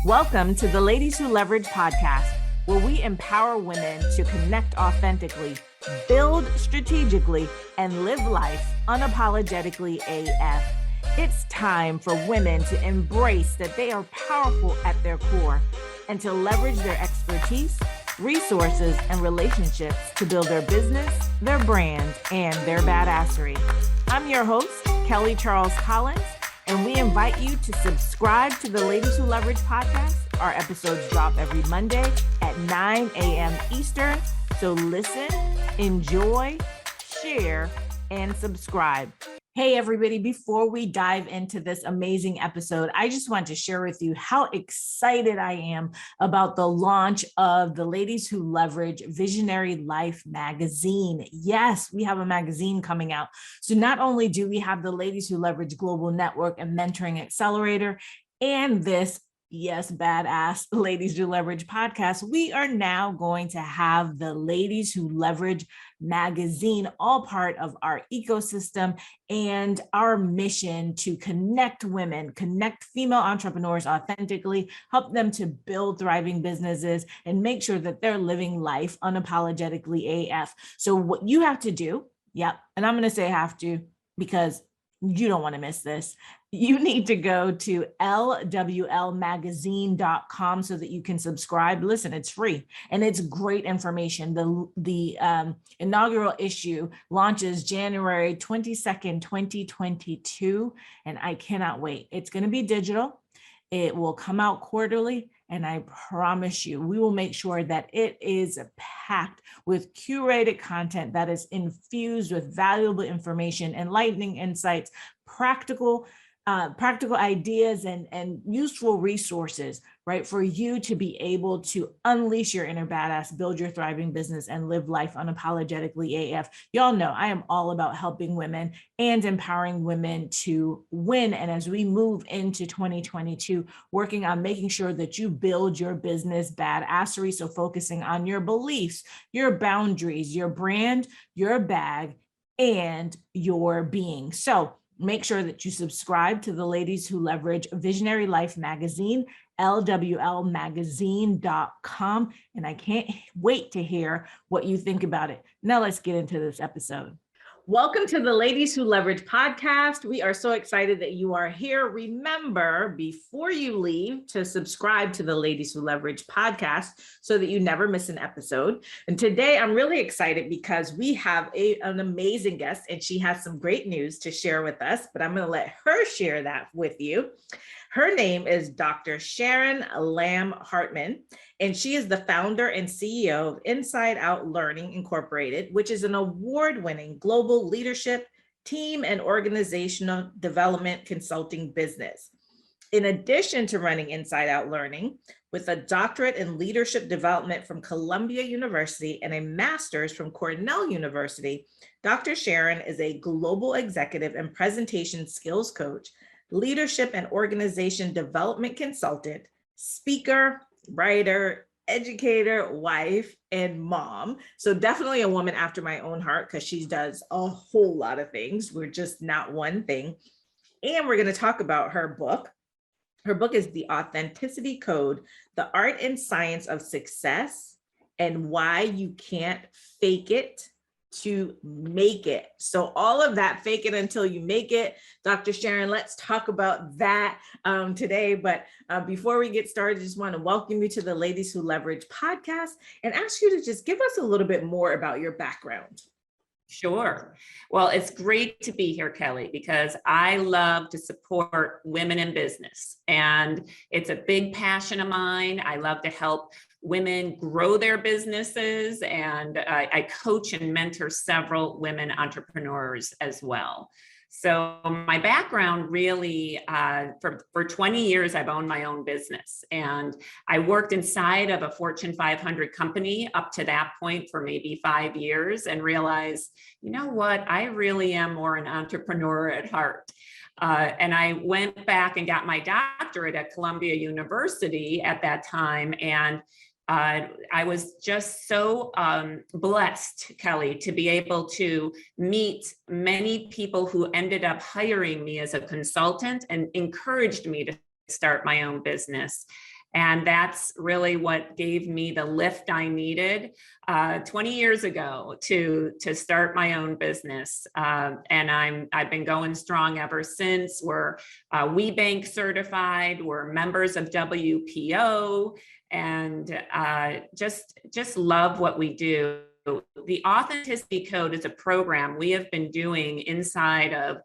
Welcome to the Ladies Who Leverage podcast, where we empower women to connect authentically, build strategically, and live life unapologetically AF. It's time for women to embrace that they are powerful at their core and to leverage their expertise, resources, and relationships to build their business, their brand, and their badassery. I'm your host, Kelly Charles Collins, and we invite you to subscribe to the Ladies Who Leverage podcast. Our episodes drop every Monday at 9 a.m. Eastern. So listen, enjoy, share, and subscribe. Hey, everybody, before we dive into this amazing episode, I just want to share with you how excited I am about the launch of the Ladies Who Leverage Visionary Life magazine. Yes, we have a magazine coming out. So not only do we have the Ladies Who Leverage Global Network and Mentoring Accelerator and this badass Ladies Who Leverage podcast, we are now going to have the Ladies Who Leverage magazine, all part of our ecosystem and our mission to connect women, connect female entrepreneurs authentically, help them to build thriving businesses, and make sure that they're living life unapologetically AF. So what you have to do, and I'm going to say have to, because you don't want to miss this. You need to go to lwlmagazine.com so that you can subscribe. Listen, it's free and it's great information. The inaugural issue launches January 22nd, 2022, and I cannot wait. It's going to be digital. It will come out quarterly, and I promise you, we will make sure that it is packed with curated content that is infused with valuable information, enlightening insights, practical ideas and useful resources, right? For you to be able to unleash your inner badass, build your thriving business, and live life unapologetically AF. Y'all know I am all about helping women and empowering women to win. And as we move into 2022, working on making sure that you build your business badassery. So focusing on your beliefs, your boundaries, your brand, your bag, and your being. So make sure that you subscribe to the Ladies Who Leverage Visionary Life magazine, lwlmagazine.com. And I can't wait to hear what you think about it. Now let's get into this episode. Welcome to the Ladies Who Leverage podcast. We are so excited that you are here. Remember, before you leave, to subscribe to the Ladies Who Leverage podcast so that you never miss an episode. And today I'm really excited because we have an amazing guest, and she has some great news to share with us, but I'm going to let her share that with you. Her name is Dr. Sharon Lamm-Hartman, and she is the founder and CEO of Inside Out Learning Incorporated, which is an award-winning global leadership, team, and organizational development consulting business. In addition to running Inside Out Learning, with a doctorate in leadership development from Columbia University and a master's from Cornell University, Dr. Sharon is a global executive and presentation skills coach, leadership and organization development consultant, speaker, writer, educator, wife, and mom. So definitely a woman after my own heart, because she does a whole lot of things. We're just not one thing. And we're going to talk about her book. Her book is The Authenticity Code, The Art and Science of Success, and Why You Can't Fake It to Make It. So all of that, fake it until you make it. Dr. Sharon, let's talk about that today. But before we get started, I just want to welcome you to the Ladies Who Leverage podcast and ask you to just give us a little bit more about your background. Sure. Well, it's great to be here, Kelly, because I love to support women in business, and it's a big passion of mine. I love to help women grow their businesses, and I coach and mentor several women entrepreneurs as well. So my background really, for 20 years, I've owned my own business, and I worked inside of a Fortune 500 company up to that point for maybe 5 years, and realized, you know what, I really am more an entrepreneur at heart. And I went back and got my doctorate at Columbia University at that time, and I was just so blessed, Kelly, to be able to meet many people who ended up hiring me as a consultant and encouraged me to start my own business. And that's really what gave me the lift I needed 20 years ago to start my own business. And I've been going strong ever since. We're WeBank certified, we're members of WPO, and just love what we do. The Authenticity Code is a program we have been doing inside of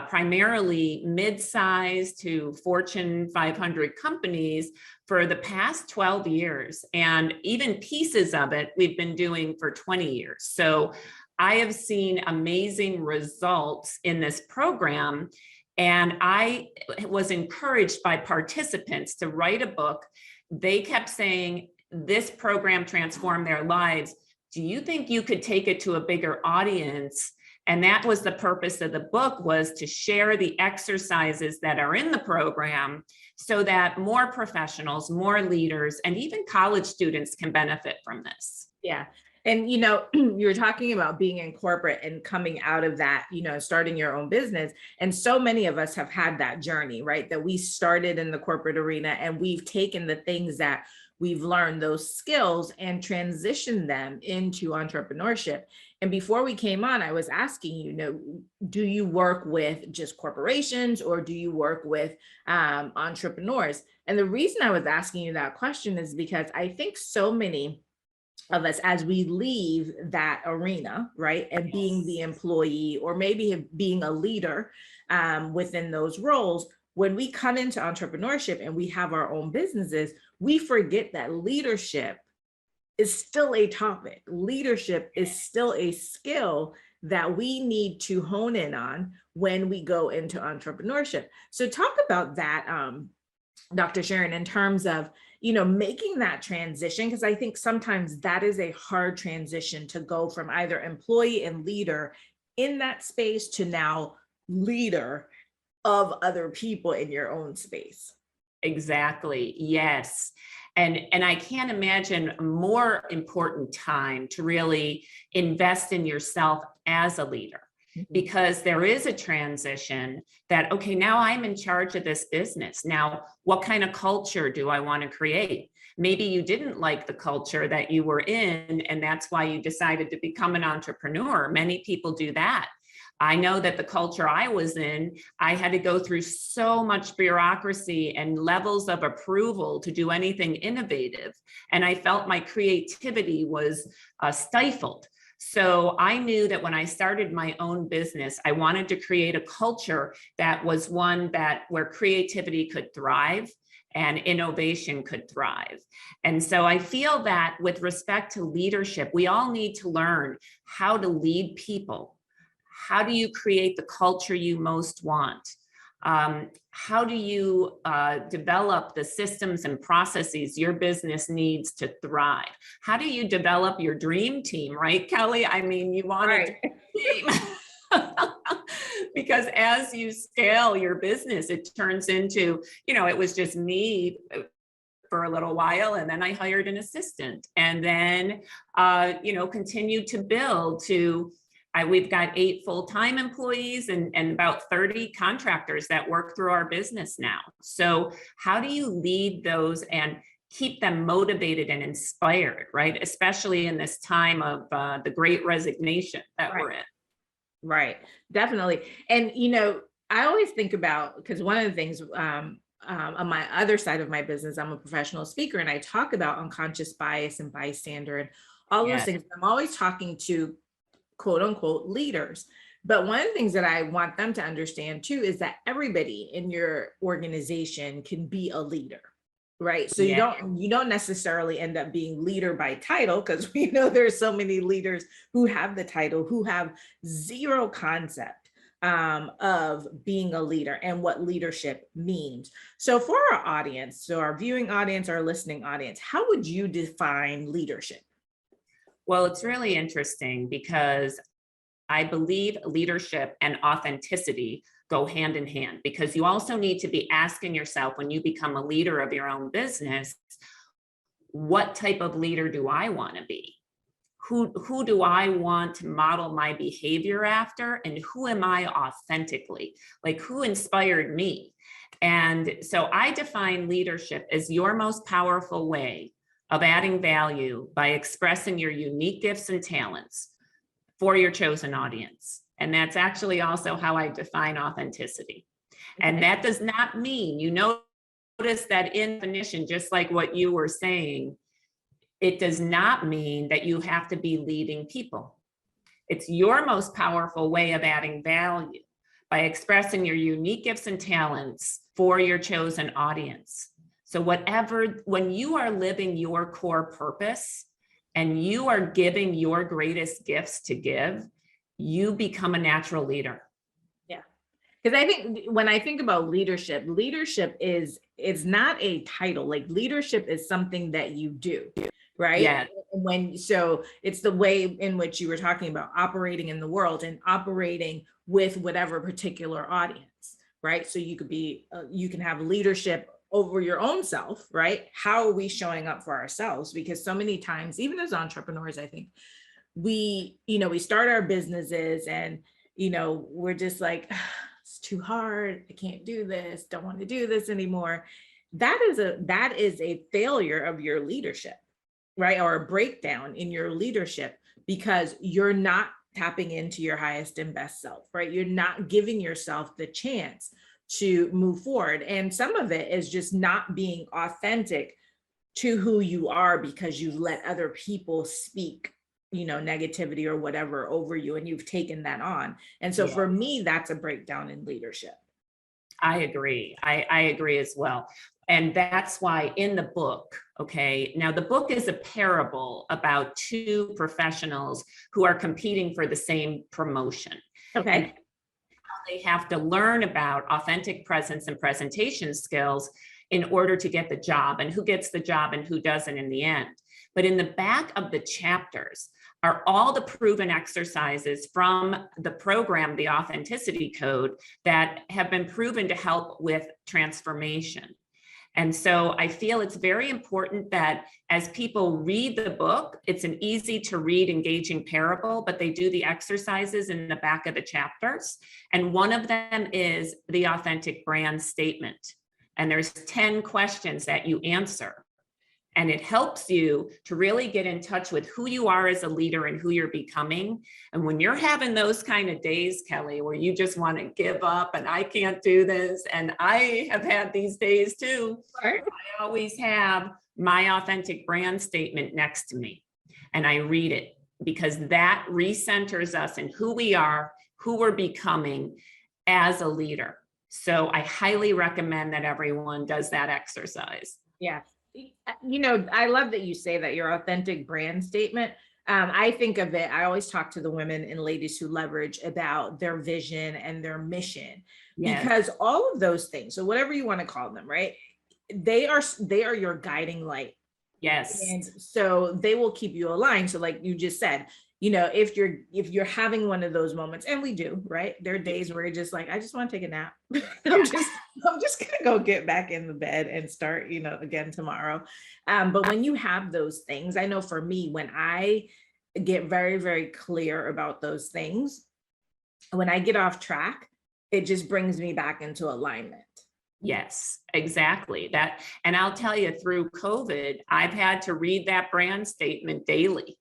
primarily mid-sized to Fortune 500 companies for the past 12 years. And even pieces of it we've been doing for 20 years. So I have seen amazing results in this program. And I was encouraged by participants to write a book. They kept saying, this program transformed their lives. Do you think you could take it to a bigger audience? And that was the purpose of the book, was to share the exercises that are in the program so that more professionals, more leaders, and even college students can benefit from this. Yeah. And, you know, you were talking about being in corporate and coming out of that, you know, starting your own business. And so many of us have had that journey, right? That we started in the corporate arena and we've taken the things that we've learned, those skills, and transitioned them into entrepreneurship. And before we came on, I was asking you, do you work with just corporations or do you work with entrepreneurs? And the reason I was asking you that question is because I think so many of us, as we leave that arena, right, and being the employee or maybe being a leader within those roles, when we come into entrepreneurship and we have our own businesses, we forget that leadership is still a topic. Leadership is still a skill that we need to hone in on when we go into entrepreneurship. So talk about that, Dr. Sharon, in terms of, you know, making that transition, because I think sometimes that is a hard transition to go from either employee and leader in that space to now leader of other people in your own space. Exactly. Yes. And I can't imagine a more important time to really invest in yourself as a leader, because there is a transition that, okay, now I'm in charge of this business. Now, what kind of culture do I want to create? Maybe you didn't like the culture that you were in, and that's why you decided to become an entrepreneur. Many people do that. I know that the culture I was in, I had to go through so much bureaucracy and levels of approval to do anything innovative. And I felt my creativity was stifled. So I knew that when I started my own business, I wanted to create a culture that was one that where creativity could thrive and innovation could thrive. And so I feel that with respect to leadership, we all need to learn how to lead people. How do you create the culture you most want? How do you develop the systems and processes your business needs to thrive? How do you develop your dream team, right, Kelly? I mean, you want a dream team. Because as you scale your business, it turns into, you know, it was just me for a little while, and then I hired an assistant, and then, you know, continued to build to, we've got 8 full-time employees and about 30 contractors that work through our business now. So how do you lead those and keep them motivated and inspired, right? Especially in this time of the great resignation that we're in. Right, definitely. And, you know, I always think about, because one of the things on my other side of my business, I'm a professional speaker and I talk about unconscious bias and bystander and all those things. I'm always talking to quote unquote leaders. But one of the things that I want them to understand too is that everybody in your organization can be a leader, right? So you don't necessarily end up being leader by title, because we know there's so many leaders who have the title who have zero concept of being a leader and what leadership means. So for our audience, so our viewing audience, our listening audience, how would you define leadership? Well, it's really interesting because I believe leadership and authenticity go hand in hand, because you also need to be asking yourself when you become a leader of your own business, what type of leader do I want to be? Who do I want to model my behavior after? And who am I authentically? Like, who inspired me? And so I define leadership as your most powerful way of adding value by expressing your unique gifts and talents for your chosen audience. And that's actually also how I define authenticity. And that does not mean, you notice that in definition, just like what you were saying, it does not mean that you have to be leading people. It's your most powerful way of adding value by expressing your unique gifts and talents for your chosen audience. So when you are living your core purpose and you are giving your greatest gifts to give, you become a natural leader. Yeah. Because I think when I think about leadership, it's not a title. Like leadership is something that you do, right? Yeah. So it's the way in which you were talking about operating in the world and operating with whatever particular audience, right? So you can have leadership over your own self, right? How are we showing up for ourselves? Because so many times, even as entrepreneurs, I think we start our businesses and, we're just like, it's too hard. I can't do this. Don't want to do this anymore. That is a failure of your leadership, right? Or a breakdown in your leadership because you're not tapping into your highest and best self, right? You're not giving yourself the chance to move forward. And some of it is just not being authentic to who you are because you've let other people speak, negativity or whatever over you, and you've taken that on. And so for me, that's a breakdown in leadership. I agree. I agree as well. And that's why in the book, okay, now the book is a parable about two professionals who are competing for the same promotion. Okay. And they have to learn about authentic presence and presentation skills in order to get the job, and who gets the job and who doesn't in the end. But in the back of the chapters are all the proven exercises from the program, the Authenticity Code, that have been proven to help with transformation. And so I feel it's very important that as people read the book, it's an easy to read, engaging parable, but they do the exercises in the back of the chapters. And one of them is the authentic brand statement. And there's 10 questions that you answer. And it helps you to really get in touch with who you are as a leader and who you're becoming. And when you're having those kind of days, Kelly, where you just want to give up and I can't do this, and I have had these days too, right? I always have my authentic brand statement next to me and I read it because that recenters us in who we are, who we're becoming as a leader. So I highly recommend that everyone does that exercise. Yeah. I love that you say that, your authentic brand statement. I think of it, I always talk to the women and ladies who leverage about their vision and their mission, because all of those things, so whatever you want to call them, right? They are your guiding light. Yes. And so they will keep you aligned. So like you just said, if you're having one of those moments, and we do, right? There are days where you're just like, I just want to take a nap. I'm just gonna go get back in the bed and start, again tomorrow. But when you have those things, I know for me, when I get very, very clear about those things, when I get off track, it just brings me back into alignment. Yes, exactly. That, and I'll tell you, through COVID, I've had to read that brand statement daily.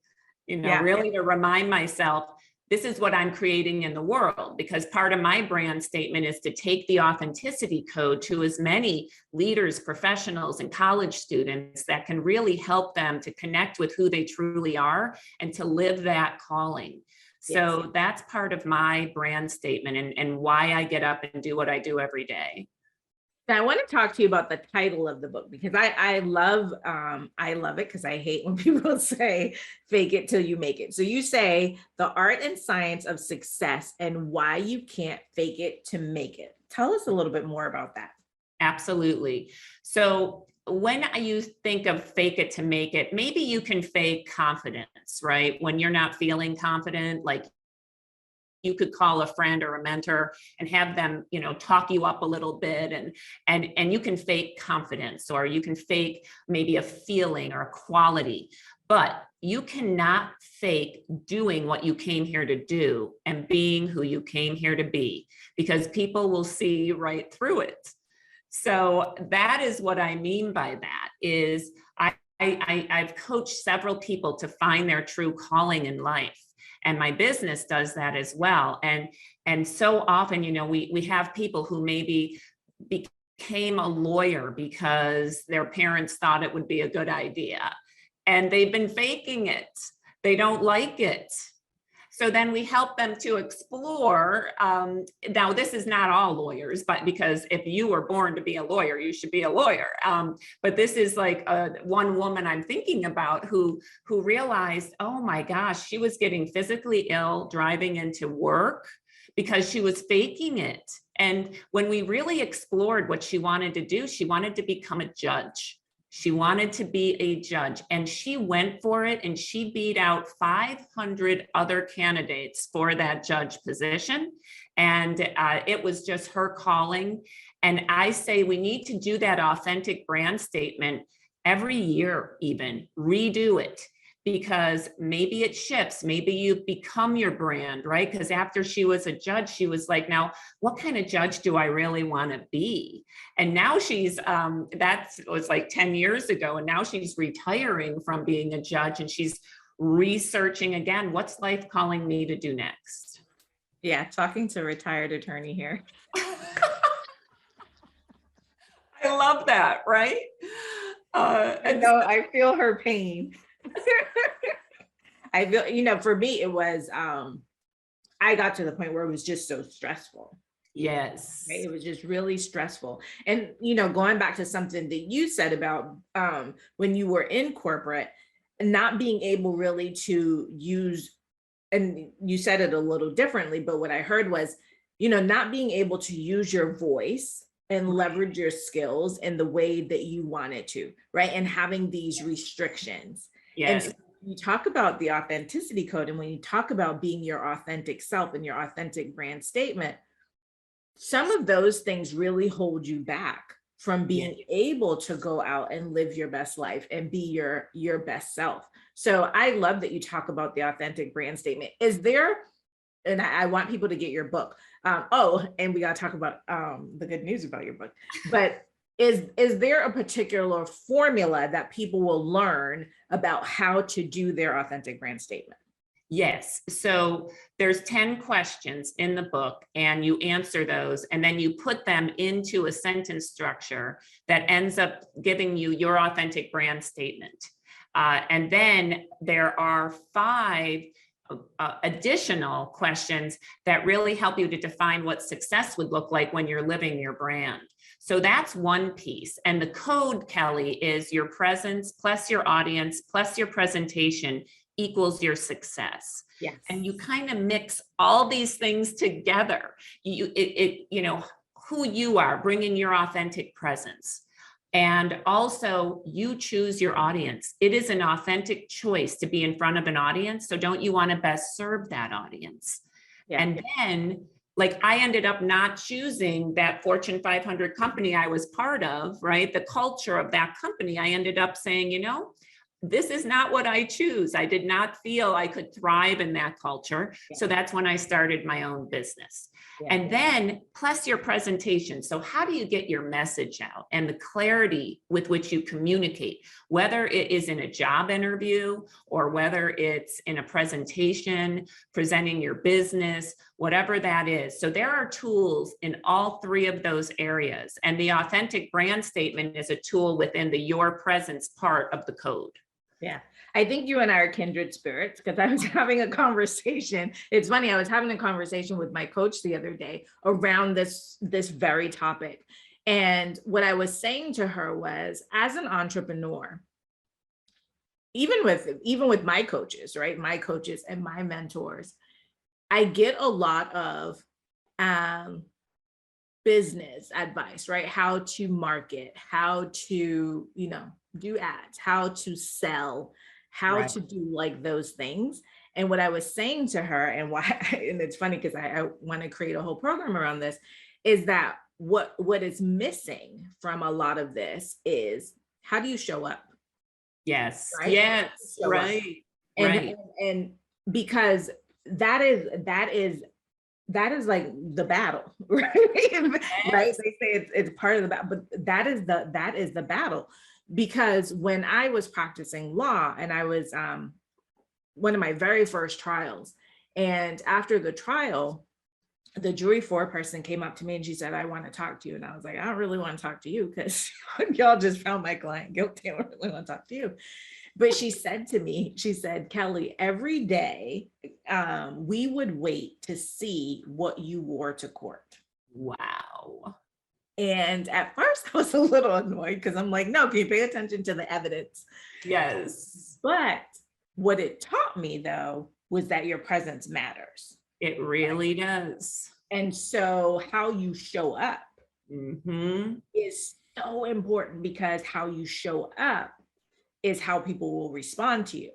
Really to remind myself, this is what I'm creating in the world, because part of my brand statement is to take the authenticity code to as many leaders, professionals, and college students that can really help them to connect with who they truly are and to live that calling. So that's part of my brand statement and why I get up and do what I do every day. Now, I want to talk to you about the title of the book, because I love it, because I hate when people say fake it till you make it. So you say the art and science of success and why you can't fake it to make it. Tell us a little bit more about that. Absolutely. So when you think of fake it to make it, maybe you can fake confidence, right? When you're not feeling confident, like you could call a friend or a mentor and have them, talk you up a little bit, and you can fake confidence, or you can fake maybe a feeling or a quality, but you cannot fake doing what you came here to do and being who you came here to be, because people will see right through it. So that is what I mean by that is I've coached several people to find their true calling in life. And my business does that as well. And so often, you know, we have people who maybe became a lawyer because their parents thought it would be a good idea. And they've been faking it. They don't like it. So then we help them to explore. Now, this is not all lawyers, but because if you were born to be a lawyer, you should be a lawyer. But this is like one woman I'm thinking about who realized, oh my gosh, she was getting physically ill driving into work because she was faking it. And when we really explored what she wanted to do, she wanted to become a judge. She wanted to be a judge, and she went for it, and she beat out 500 other candidates for that judge position. And it was just her calling. And I say we need to do that authentic brand statement every year, even redo it, because maybe it shifts. Maybe you become your brand, right? Because after she was a judge, she was like, now, what kind of judge do I really want to be? And now she's, that was like 10 years ago. And now she's retiring from being a judge, and she's researching again, what's life calling me to do next? Yeah, talking to a retired attorney here. I love that, right? I feel her pain. I feel, you know, for me, it was, I got to the point where it was just so stressful. Yes. Right? It was just really stressful. And, you know, going back to something that you said about when you were in corporate, not being able really to use, and you said it a little differently, but what I heard was, you know, not being able to use your voice and leverage your skills in the way that you wanted to, right? And having these restrictions. Yes. And you talk about the authenticity code, and when you talk about being your authentic self and your authentic brand statement, some of those things really hold you back from being able to go out and live your best life and be your best self. So I love that you talk about the authentic brand statement. Is there, and I want people to get your book. And we got to talk about the good news about your book, but is there a particular formula that people will learn about how to do their authentic brand statement? Yes. So there's 10 questions in the book, and you answer those, and then you put them into a sentence structure that ends up giving you your authentic brand statement. And then there are 5 additional questions that really help you to define what success would look like when you're living your brand. So that's one piece. And the code, Kelly, is your presence plus your audience plus your presentation equals your success. Yes. And you kind of mix all these things together. You know, who you are, bringing your authentic presence. And also you choose your audience. It is an authentic choice to be in front of an audience. So don't you want to best serve that audience? Yeah. And then, like, I ended up not choosing that Fortune 500 company I was part of, right? The culture of that company. I ended up saying, you know, this is not what I choose. I did not feel I could thrive in that culture. Yeah. So that's when I started my own business. Yeah. And then plus your presentation. So how do you get your message out and the clarity with which you communicate, whether it is in a job interview or whether it's in a presentation, presenting your business, whatever that is. So there are tools in all 3 of those areas. And the authentic brand statement is a tool within the your presence part of the code. Yeah, I think you and I are kindred spirits, because I was having a conversation. It's funny, I was having a conversation with my coach the other day around this very topic. And what I was saying to her was, as an entrepreneur, even with my coaches, right? My coaches and my mentors, I get a lot of business advice, right? How to market, how to, you know, do ads, how to sell, how right. to do like those things. And what I was saying to her, and why, and it's funny because I want to create a whole program around this, is that what is missing from a lot of this is, how do you show up? Yes. Right? Yes. Right. And because that is that is like the battle, right? Right? They say it's part of the battle, but that is the battle. Because when I was practicing law, and I was one of my very first trials, and after the trial, the jury foreperson came up to me and she said, "I want to talk to you." And I was like, "I don't really want to talk to you because y'all just found my client guilty. I don't really want to talk to you." But she said to me, she said, "Kelly, every day we would wait to see what you wore to court." Wow. And at first I was a little annoyed because I'm like, no, can you pay attention to the evidence? Yes. But what it taught me, though, was that your presence matters. It really does. And so how you show up Mm-hmm. is so important, because how you show up is how people will respond to you.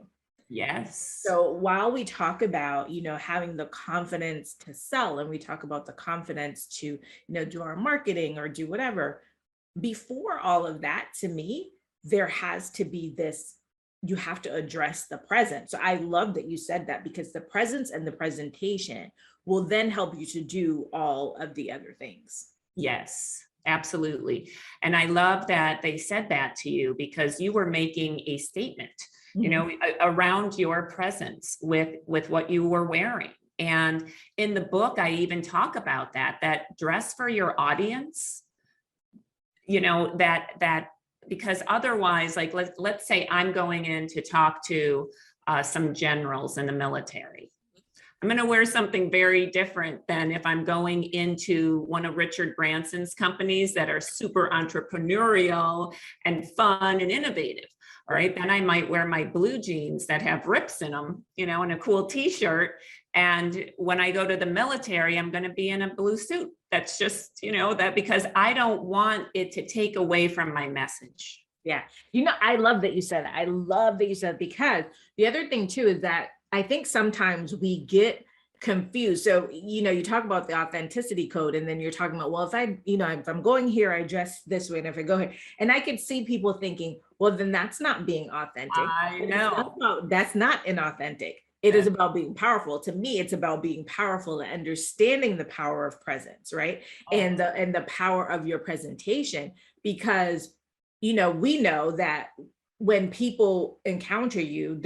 Yes. So while we talk about, having the confidence to sell, and we talk about the confidence to, do our marketing or do whatever, before all of that, to me, there has to be this, you have to address the present. So I love that you said that, because the presence and the presentation will then help you to do all of the other things. Yes, absolutely. And I love that they said that to you, because you were making a statement, around your presence with what you were wearing. And in the book, I even talk about that dress for your audience, that because otherwise, like, let's say I'm going in to talk to some generals in the military. I'm going to wear something very different than if I'm going into one of Richard Branson's companies that are super entrepreneurial and fun and innovative. All right. Then I might wear my blue jeans that have rips in them, and a cool t-shirt. And when I go to the military, I'm going to be in a blue suit. That's just, that, because I don't want it to take away from my message. Yeah. I love that you said that. I love that you said, because the other thing too is that I think sometimes we get confused. So, you talk about the authenticity code, and then you're talking about, well, if I'm going here, I dress this way. And if I go here, and I could see people thinking, well, then that's not being authentic. I know. That's not inauthentic. It is about being powerful. To me, it's about being powerful and understanding the power of presence, right? And the power of your presentation, because, we know that when people encounter you,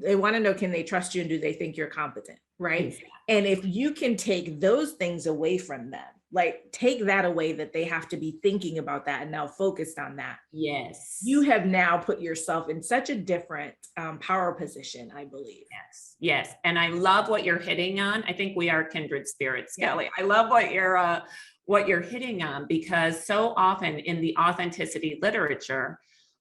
they want to know, can they trust you, and do they think you're competent, right? Exactly. And if you can take those things away from them, like take that away, that they have to be thinking about that and now focused on that. Yes. You have now put yourself in such a different power position, I believe. Yes. Yes. And I love what you're hitting on. I think we are kindred spirits, Kelly. I love what you're hitting on, because so often in the authenticity literature,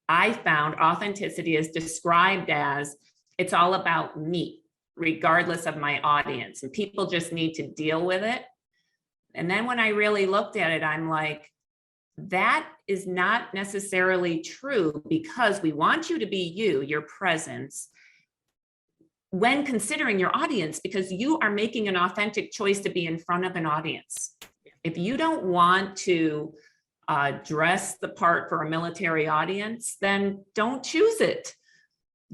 I found authenticity is described as, it's all about me, regardless of my audience, and people just need to deal with it. And then when I really looked at it, I'm like, that is not necessarily true, because we want you to be you, your presence, when considering your audience, because you are making an authentic choice to be in front of an audience. If you don't want to dress the part for a military audience, then don't choose it.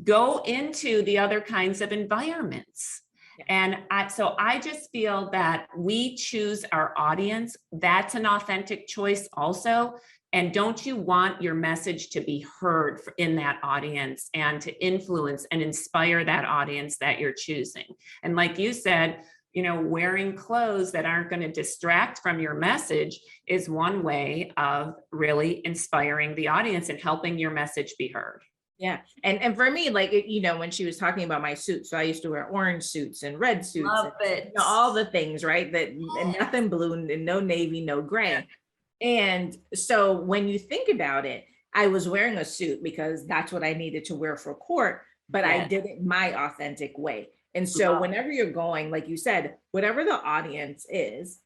Go into the other kinds of environments. And so I just feel that we choose our audience. That's an authentic choice also. And don't you want your message to be heard in that audience, and to influence and inspire that audience that you're choosing? And like you said, wearing clothes that aren't going to distract from your message is one way of really inspiring the audience and helping your message be heard. Yeah. And for me, like, when she was talking about my suits, so I used to wear orange suits and red suits, Love it. All the things, right? And nothing blue, and no navy, no gray. And so when you think about it, I was wearing a suit because that's what I needed to wear for court, but I did it my authentic way. And so whenever you're going, like you said, whatever the audience is,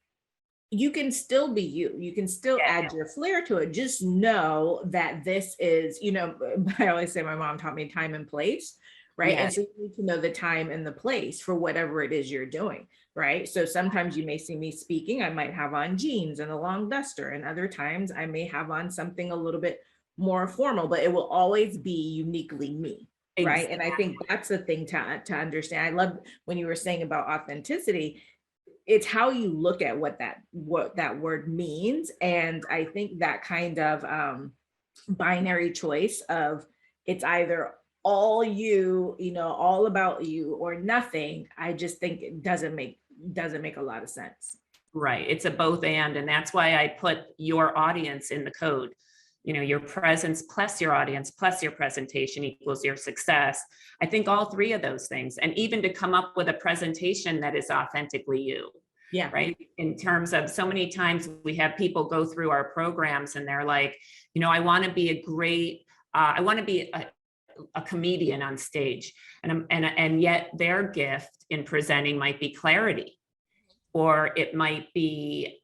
you can still be you. You can still add your flair to it. Just know that this is, I always say, my mom taught me time and place, right? And so you need to know the time and the place for whatever it is you're doing, right? So sometimes you may see me speaking, I might have on jeans and a long duster, and other times I may have on something a little bit more formal, but it will always be uniquely me. Right. And I think that's the thing to understand. I love when you were saying about authenticity. it's how you look at what that word means. And I think that kind of binary choice of it's either all you, all about you or nothing, I just think it doesn't make a lot of sense. Right. It's a both and that's why I put your audience in the code. Your presence plus your audience plus your presentation equals your success. I think all three of those things, and even to come up with a presentation that is authentically you. Yeah. Right. In terms of so many times we have people go through our programs and they're like, I want to be I want to be a comedian on stage. And yet their gift in presenting might be clarity, or it might be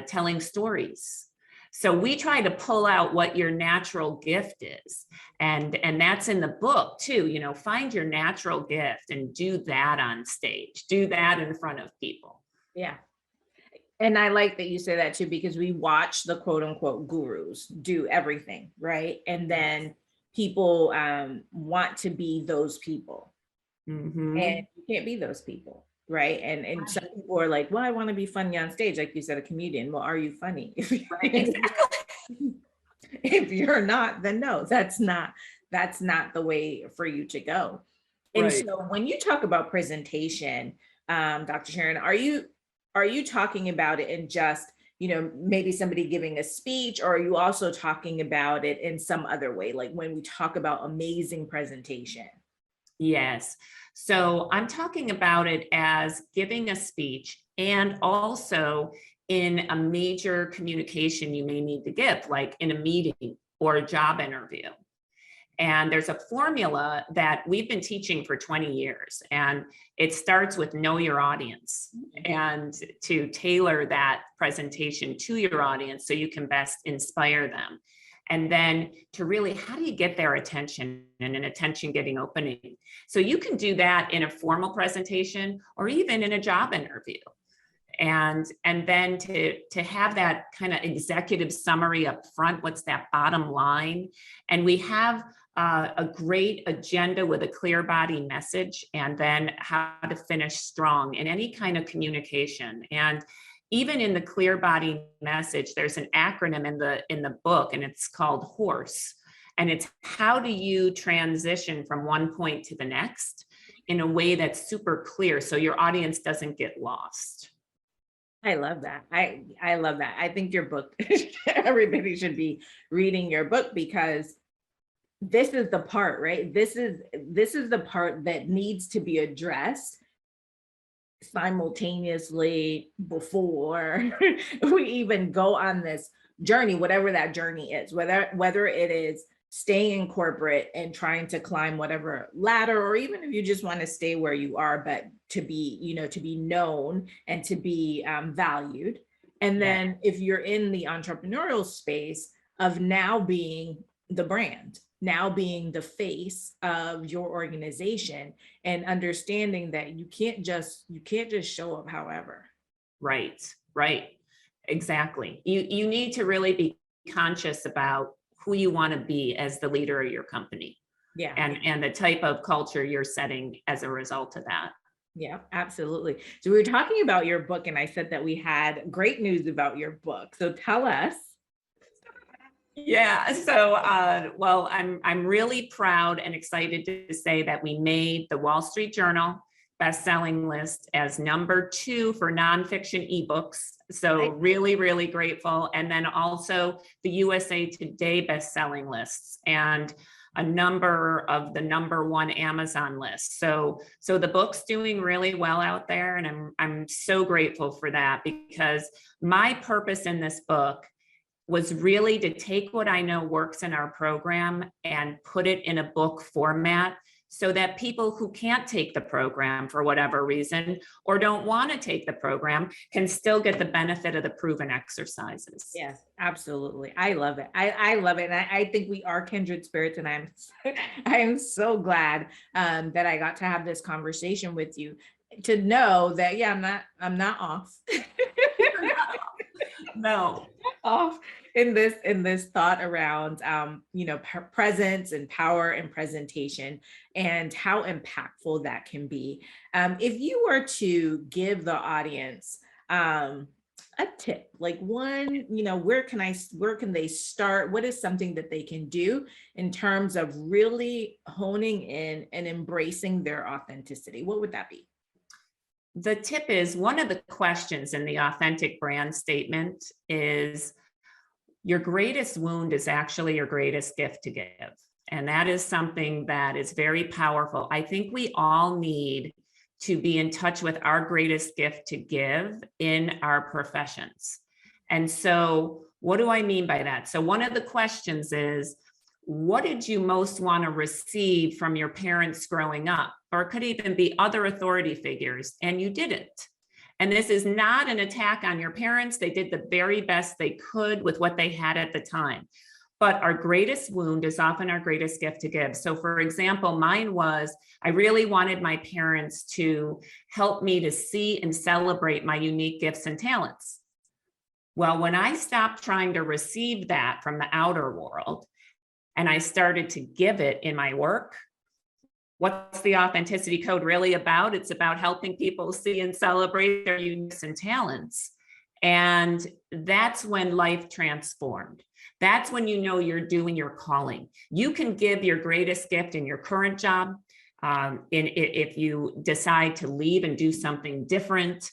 telling stories. So we try to pull out what your natural gift is. And that's in the book too, find your natural gift and do that on stage, do that in front of people. Yeah. And I like that you say that too, because we watch the quote unquote gurus do everything, right? And then people want to be those people. Mm-hmm. And you can't be those people. Right. And some people are like, well, I want to be funny on stage. Like you said, a comedian. Well, are you funny? If you're not, then no, that's not the way for you to go. And Right. so when you talk about presentation, Dr. Sharon, are you talking about it in just, maybe somebody giving a speech, or are you also talking about it in some other way? Like when we talk about amazing presentation? Yes. So I'm talking about it as giving a speech, and also in a major communication you may need to give, like in a meeting or a job interview. And there's a formula that we've been teaching for 20 years, and it starts with know your audience, and to tailor that presentation to your audience so you can best inspire them. And then to really, how do you get their attention and an attention getting opening? So you can do that in a formal presentation or even in a job interview. And then to have that kind of executive summary up front, what's that bottom line? And we have a great agenda with a clear body message, and then how to finish strong in any kind of communication. And even in the clear body message, there's an acronym in the book, and it's called HORSE. And it's how do you transition from one point to the next in a way that's super clear so your audience doesn't get lost. I love that. I love that. I think your book, everybody should be reading your book, because this is the part, right? This is the part that needs to be addressed simultaneously before we even go on this journey, whatever that journey is, whether it is staying in corporate and trying to climb whatever ladder, or even if you just want to stay where you are, but to be known and to be valued. And then if you're in the entrepreneurial space of now being the brand, now being the face of your organization, and understanding that you can't just show up however. Right. Exactly. You need to really be conscious about who you want to be as the leader of your company. Yeah. And the type of culture you're setting as a result of that. Yeah, absolutely. So we were talking about your book, and I said that we had great news about your book. So tell us. Yeah. So, well, I'm really proud and excited to say that we made the Wall Street Journal best-selling list as #2 for nonfiction ebooks. So really, really grateful. And then also the USA Today best-selling lists, and a number of the #1 Amazon lists. So the book's doing really well out there, and I'm so grateful for that, because my purpose in this book was really to take what I know works in our program and put it in a book format, so that people who can't take the program for whatever reason, or don't want to take the program, can still get the benefit of the proven exercises. Yes, absolutely. I love it. I love it. And I think we are kindred spirits, and I am so glad that I got to have this conversation with you, to know that, yeah, I'm not off. No. Off. in this thought around presence and power and presentation and how impactful that can be. If you were to give the audience a tip, like one, where can they start? What is something that they can do in terms of really honing in and embracing their authenticity? What would that be? The tip is, one of the questions in the authentic brand statement is, your greatest wound is actually your greatest gift to give. And that is something that is very powerful. I think we all need to be in touch with our greatest gift to give in our professions. And so what do I mean by that? So one of the questions is, what did you most want to receive from your parents growing up? Or it could even be other authority figures, and you didn't. And this is not an attack on your parents. They did the very best they could with what they had at the time. But our greatest wound is often our greatest gift to give. So for example, mine was, I really wanted my parents to help me to see and celebrate my unique gifts and talents. Well, when I stopped trying to receive that from the outer world, and I started to give it in my work, what's the authenticity code really about? It's about helping people see and celebrate their uniques and talents. And that's when life transformed. That's when you know you're doing your calling. You can give your greatest gift in your current job. If you decide to leave and do something different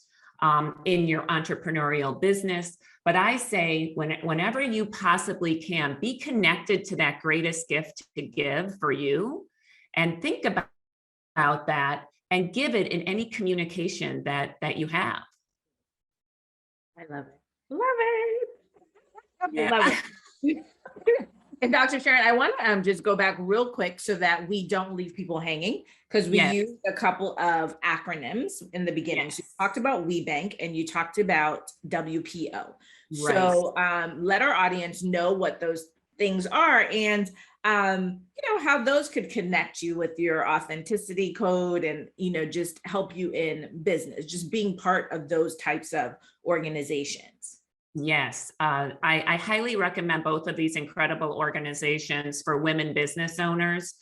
in your entrepreneurial business. But I say, whenever you possibly can, be connected to that greatest gift to give for you, and think about that and give it in any communication that you have. I love it. Love it. Yeah. Love it. And Dr. Sharon, I want to just go back real quick so that we don't leave people hanging, because we used a couple of acronyms in the beginning. Yes. So you talked about WeBank and you talked about WPO. Right. So let our audience know what those things are, and how those could connect you with your authenticity code, and just help you in business, just being part of those types of organizations. Yes, I highly recommend both of these incredible organizations for women business owners.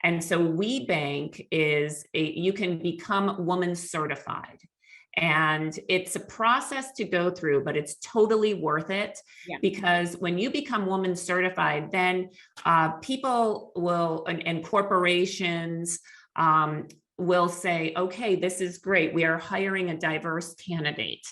And so WeBank is you can become woman certified. And it's a process to go through, but it's totally worth it. Yeah. Because when you become woman certified, then people will, and corporations will say, okay, this is great. We are hiring a diverse candidate.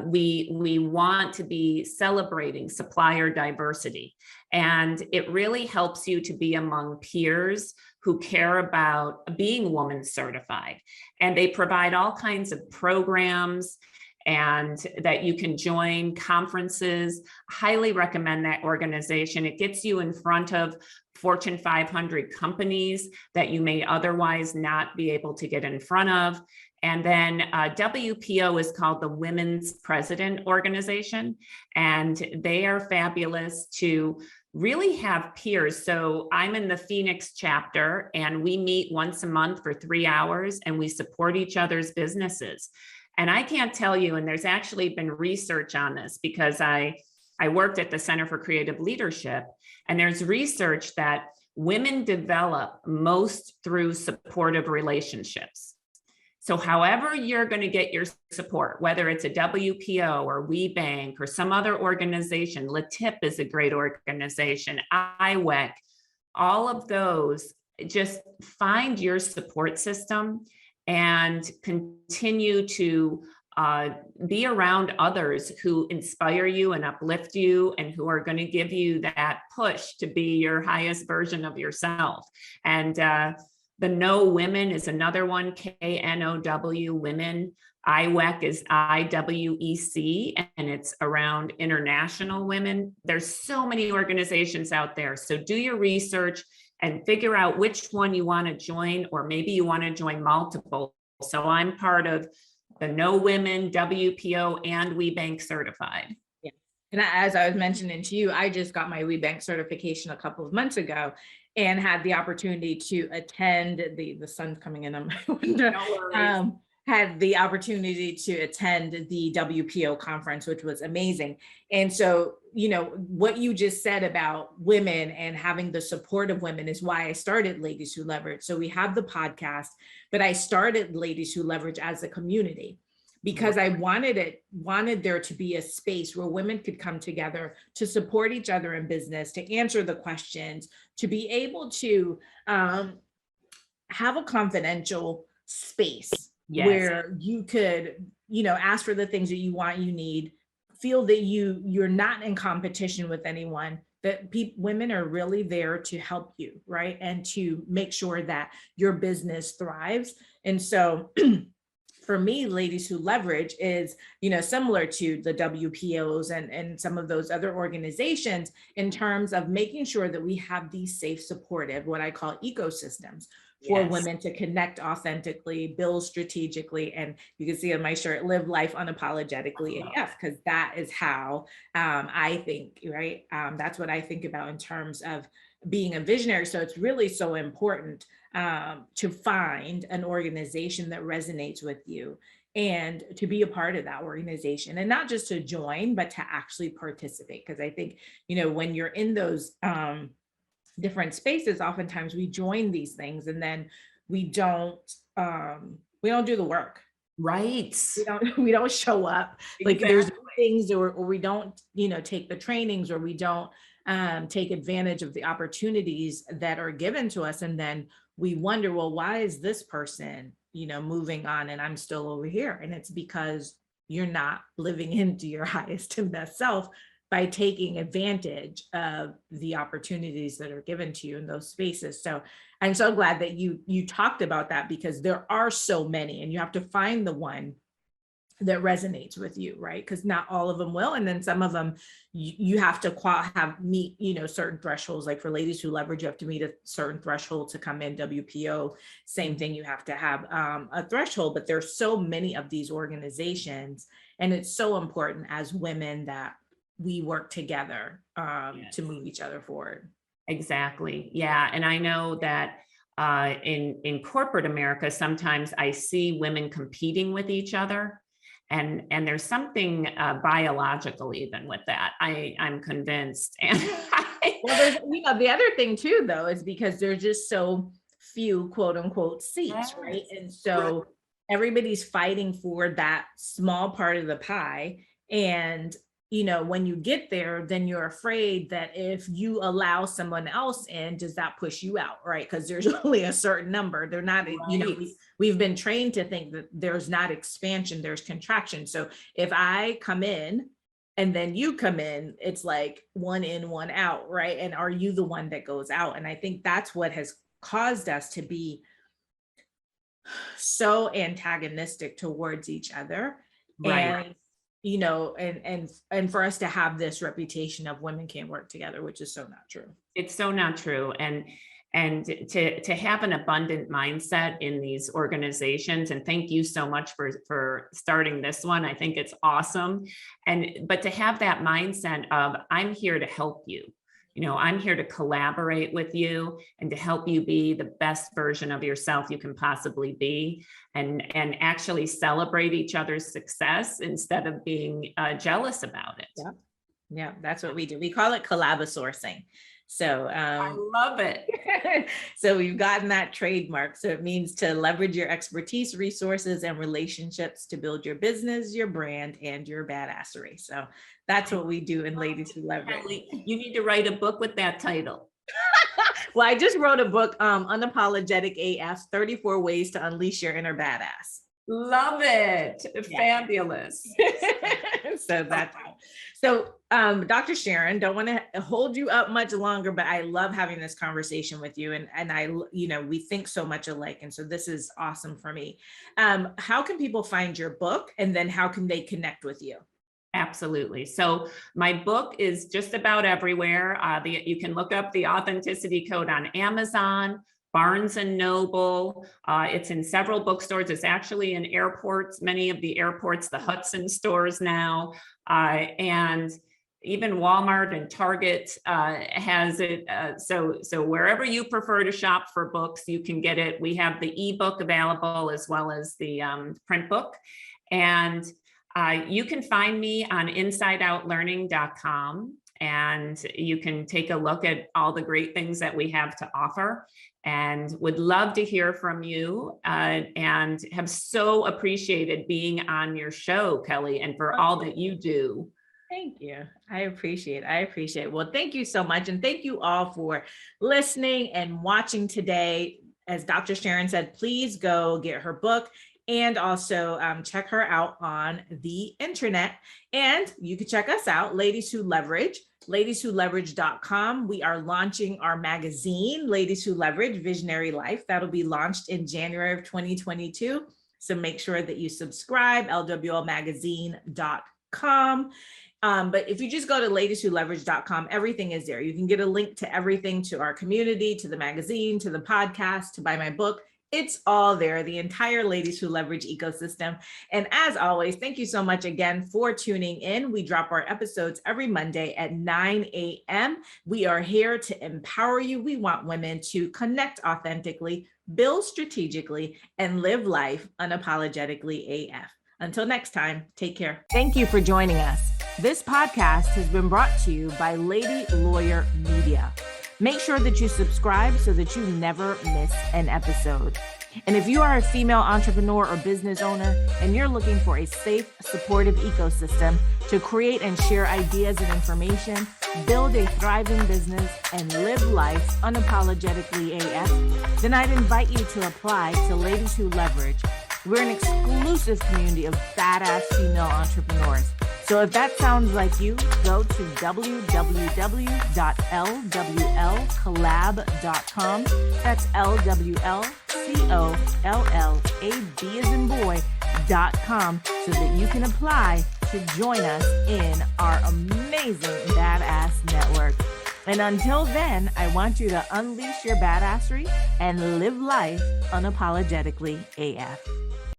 We want to be celebrating supplier diversity. And it really helps you to be among peers who care about being woman certified. And they provide all kinds of programs and that you can join, conferences. Highly recommend that organization. It gets you in front of Fortune 500 companies that you may otherwise not be able to get in front of. And then WPO is called the Women's President Organization, and they are fabulous to really have peers. So I'm in the Phoenix chapter, and we meet once a month for 3 hours, and we support each other's businesses. And I can't tell you, and there's actually been research on this because I worked at the Center for Creative Leadership, and there's research that women develop most through supportive relationships. So however you're going to get your support, whether it's a WPO or WeBank or some other organization, LaTip is a great organization, IWEC, all of those, just find your support system and continue to be around others who inspire you and uplift you and who are going to give you that push to be your highest version of yourself. And the Know Women is another one, KNOW Women. IWEC is IWEC, and it's around international women. There's so many organizations out there. So do your research and figure out which one you want to join, or maybe you want to join multiple. So I'm part of the Know Women, WPO, and WeBank certified. Yeah. And as I was mentioning to you, I just got my WeBank certification a couple of months ago, and had the opportunity to attend the sun's coming in on my window. No worries. had the opportunity to attend the WPO conference, which was amazing. And so, you know, what you just said about women and having the support of women is why I started Ladies Who Leverage. So we have the podcast, but I started Ladies Who Leverage as a community because I wanted there to be a space where women could come together to support each other in business, to answer the questions, to be able to have a confidential space where you could, you know, ask for the things that you want, you need, feel that you're not in competition with anyone, that women are really there to help you, right? And to make sure that your business thrives. And so for me, Ladies Who Leverage is, you know, similar to the WPOs and some of those other organizations in terms of making sure that we have these safe, supportive, what I call ecosystems for women to connect authentically, build strategically, and you can see on my shirt, live life unapologetically AF, because that is how I think, right? That's what I think about in terms of being a visionary. So it's really so important to find an organization that resonates with you and to be a part of that organization, and not just to join, but to actually participate. Because I think, you know, when you're in those different spaces, oftentimes we join these things and then we don't do the work. Right. We don't show up. Like there's things or we don't, you know, take the trainings, or we don't take advantage of the opportunities that are given to us. And then we wonder, well, why is this person, you know, moving on and I'm still over here? And it's because you're not living into your highest and best self by taking advantage of the opportunities that are given to you in those spaces. So I'm so glad that you talked about that, because there are so many and you have to find the one that resonates with you, right? Because not all of them will. And then some of them you have to meet, you know, certain thresholds. Like for Ladies Who Leverage, you have to meet a certain threshold to come in. WPO, same thing, you have to have a threshold, but there's so many of these organizations. And it's so important as women that we work together to move each other forward. Exactly. Yeah. And I know that in corporate America, sometimes I see women competing with each other. And there's something biological even with that. I'm convinced. And well, there's, you know, the other thing too, though, is because there's just so few quote unquote seats, right? And so everybody's fighting for that small part of the pie. And you know, when you get there, then you're afraid that if you allow someone else in, does that push you out, right? Because there's only a certain number. They're not, you know, we've been trained to think that there's not expansion, there's contraction. So if I come in and then you come in, it's like one in, one out, right? And are you the one that goes out? And I think that's what has caused us to be so antagonistic towards each other. And you know, and for us to have this reputation of women can't work together, which is so not true. It's so not true. And to have an abundant mindset in these organizations, and thank you so much for starting this one. I think it's awesome. But to have that mindset of, I'm here to help you. You know, I'm here to collaborate with you and to help you be the best version of yourself you can possibly be, and actually celebrate each other's success instead of being jealous about it. Yeah, that's what we do. We call it collabosourcing. So I love it. So we've gotten that trademark. So it means to leverage your expertise, resources, and relationships to build your business, your brand, and your badassery. So that's what we do in Ladies Who Leverage. You need to write a book with that title. Well, I just wrote a book, Unapologetic AF, 34 Ways to Unleash Your Inner Badass. Love it. Yeah. Fabulous. So that's how. So Dr. Sharon, don't want to hold you up much longer, but I love having this conversation with you. And I, you know, we think so much alike. And so this is awesome for me. How can people find your book, and then how can they connect with you? Absolutely. So my book is just about everywhere. You can look up the Authenticity Code on Amazon, Barnes and Noble. It's in several bookstores. It's actually in airports, many of the airports, the Hudson stores now. And even Walmart and Target has it. So wherever you prefer to shop for books, you can get it. We have the ebook available as well as the print book. And you can find me on insideoutlearning.com, and you can take a look at all the great things that we have to offer, and would love to hear from you, and have so appreciated being on your show, Kelly, and for all that you do. Thank you. I appreciate it. Well, thank you so much. And thank you all for listening and watching today. As Dr. Sharon said, please go get her book and also check her out on the internet. And you can check us out, Ladies Who Leverage, ladieswholeverage.com. We are launching our magazine, Ladies Who Leverage, Visionary Life. That'll be launched in January of 2022. So make sure that you subscribe, lwlmagazine.com. But if you just go to ladieswholeverage.com, everything is there. You can get a link to everything, to our community, to the magazine, to the podcast, to buy my book. It's all there, the entire Ladies Who Leverage ecosystem. And as always, thank you so much again for tuning in. We drop our episodes every Monday at 9 a.m. We are here to empower you. We want women to connect authentically, build strategically, and live life unapologetically AF. Until next time, take care. Thank you for joining us. This podcast has been brought to you by Lady Lawyer Media. Make sure that you subscribe so that you never miss an episode. And if you are a female entrepreneur or business owner and you're looking for a safe, supportive ecosystem to create and share ideas and information, build a thriving business, and live life unapologetically AF, then I'd invite you to apply to Ladies Who Leverage. We're an exclusive community of badass female entrepreneurs. So if that sounds like you, go to www.lwlcollab.com. That's LWLCOLLAB as in boy.com, so that you can apply to join us in our amazing badass network. And until then, I want you to unleash your badassery and live life unapologetically AF.